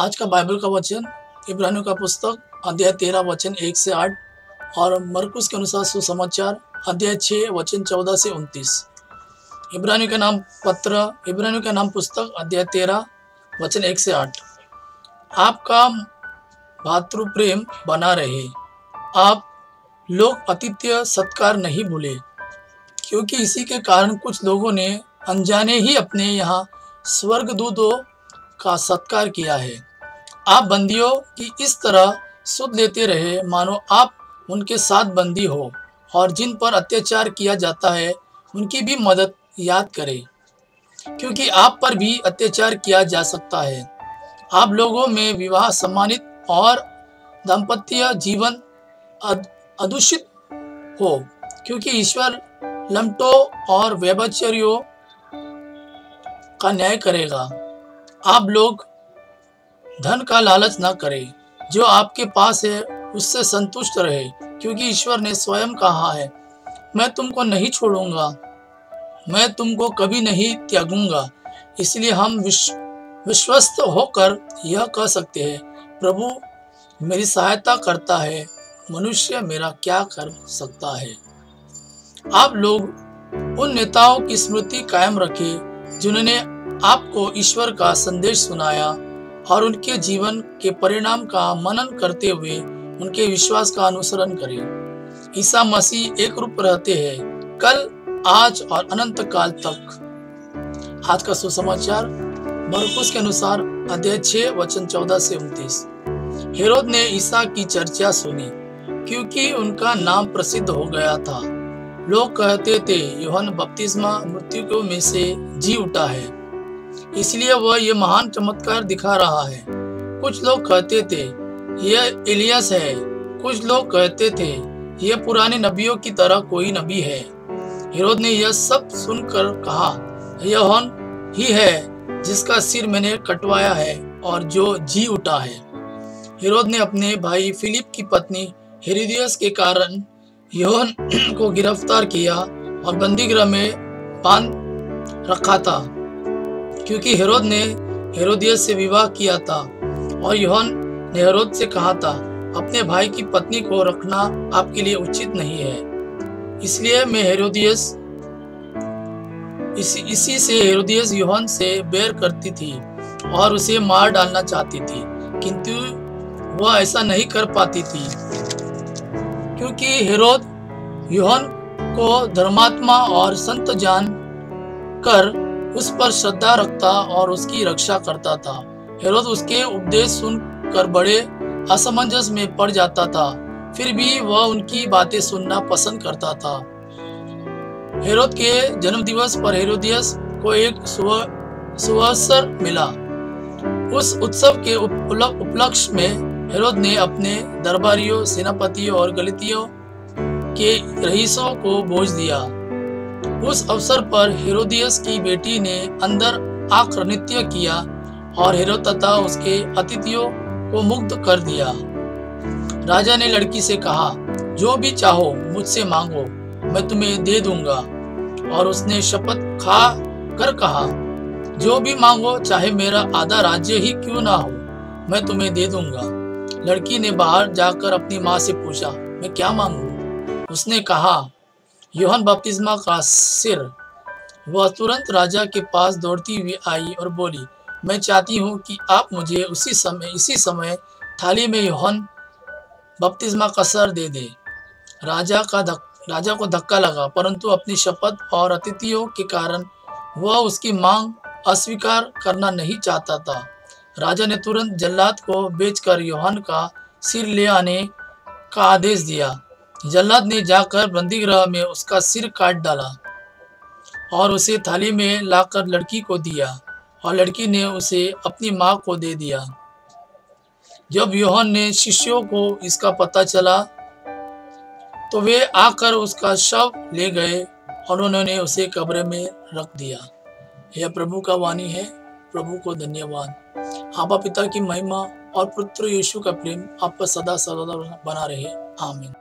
आज का बाइबल का वचन इब्रानियों का पुस्तक अध्याय 13 वचन 1 से 8 और मरकुस के अनुसार सुसमाचार अध्याय 6 वचन 14 से 29। इब्रानियों का नाम पुस्तक अध्याय 13 वचन 1 से 8। आपका भातृ प्रेम बना रहे। आप लोग आतिथ्य सत्कार नहीं भूले, क्योंकि इसी के कारण कुछ लोगों ने अनजाने ही अपने यहाँ स्वर्गदूतों का सत्कार किया है। आप बंदियों की इस तरह सुध लेते रहे मानो आप उनके साथ बंदी हो, और जिन पर अत्याचार किया जाता है उनकी भी मदद याद करें, क्योंकि आप पर भी अत्याचार किया जा सकता है। आप लोगों में विवाह सम्मानित और दाम्पत्य जीवन अदूषित हो, क्योंकि ईश्वर लम्पटों और व्यभिचारियों का न्याय करेगा। आप लोग धन का लालच न करें, जो आपके पास है उससे संतुष्ट रहे, क्योंकि ईश्वर ने स्वयं कहा है, मैं तुमको नहीं छोड़ूंगा, मैं तुमको कभी नहीं त्यागूंगा। इसलिए हम विश्वस्त होकर यह कह सकते हैं, प्रभु मेरी सहायता करता है, मनुष्य मेरा क्या कर सकता है। आप लोग उन नेताओं की स्मृति कायम रखें जिन्होंने आपको ईश्वर का संदेश सुनाया, और उनके जीवन के परिणाम का मनन करते हुए उनके विश्वास का अनुसरण करें। ईसा मसीह एक रूप रहते हैं, कल, आज और अनंत काल तक। आज का सुसमाचार मरकुस के अनुसार अध्याय 6 वचन 14 से 29। हेरोद ने ईसा की चर्चा सुनी, क्योंकि उनका नाम प्रसिद्ध हो गया था। लोग कहते थे, यूहन्ना बपतिस्मा मृत्यु में से जी उठा है, इसलिए वह ये महान चमत्कार दिखा रहा है। कुछ लोग कहते थे, यह एलियस है। कुछ लोग कहते थे, यह पुराने नबियों की तरह कोई नबी है। हेरोद ने यह सब सुनकर कहा, यह यूहन्ना ही है जिसका सिर मैंने कटवाया है और जो जी उठा है। हेरोद ने अपने भाई फिलिप की पत्नी हेरोदियस के कारण यूहन्ना को गिरफ्तार किया और बंदीगृह में बांध रखा था, क्योंकि हेरोद ने हेरोदियस से विवाह किया था, और यूहन्ना ने हेरोद से कहा था, अपने भाई की पत्नी को रखना आपके लिए उचित नहीं है। इसलिए मैं इसी से हेरोदियस यूहन्ना से बैर करती थी और उसे मार डालना चाहती थी, किंतु वह ऐसा नहीं कर पाती थी, क्योंकि हेरोद यूहन्ना को धर्मात्मा और संत जान कर उस पर श्रद्धा रखता और उसकी रक्षा करता था। हेरोद उसके उपदेश सुनकर बड़े असमंजस में पड़ जाता था, फिर भी वह उनकी बातें सुनना पसंद करता था। हेरोद के जन्मदिवस पर हेरोदियस को एक सुअवसर मिला। उस उत्सव के उपलक्ष्य में हेरोद ने अपने दरबारियों, सेनापतियों और गलितियों के रईसों को भोज दिया। उस अवसर पर हेरोदियस की बेटी ने अंदर आकर नृत्य किया और हेरोद तथा उसके अतिथियों को मुग्ध कर दिया। राजा ने लड़की से कहा, जो भी चाहो मुझसे मांगो, मैं तुम्हें दे दूंगा। और उसने शपथ खा कर कहा, जो भी मांगो, चाहे मेरा आधा राज्य ही क्यों ना हो, मैं तुम्हें दे दूंगा। लड़की ने बाहर जाकर अपनी माँ से पूछा, मैं क्या मांगू? उसने कहा, यूहन्ना बपतिस्मा का सिर। वह तुरंत राजा के पास दौड़ती हुई आई और बोली, मैं चाहती हूँ कि आप मुझे इसी समय थाली में यूहन्ना बपतिस्मा का सर दे दे। राजा को धक्का लगा, परंतु अपनी शपथ और अतिथियों के कारण वह उसकी मांग अस्वीकार करना नहीं चाहता था। राजा ने तुरंत जल्लाद को भेजकर यूहन्ना का सिर ले आने का आदेश दिया। जल्लाद ने जाकर बंदीगृह में उसका सिर काट डाला और उसे थाली में लाकर लड़की को दिया, और लड़की ने उसे अपनी माँ को दे दिया। जब यूहन्ना ने शिष्यों को इसका पता चला तो वे आकर उसका शव ले गए और उन्होंने उसे कब्र में रख दिया। यह प्रभु का वाणी है। प्रभु को धन्यवाद। आबा पिता की महिमा और पुत्र यीशु का प्रेम आप पर सदा सदा बना रहे। आमीन।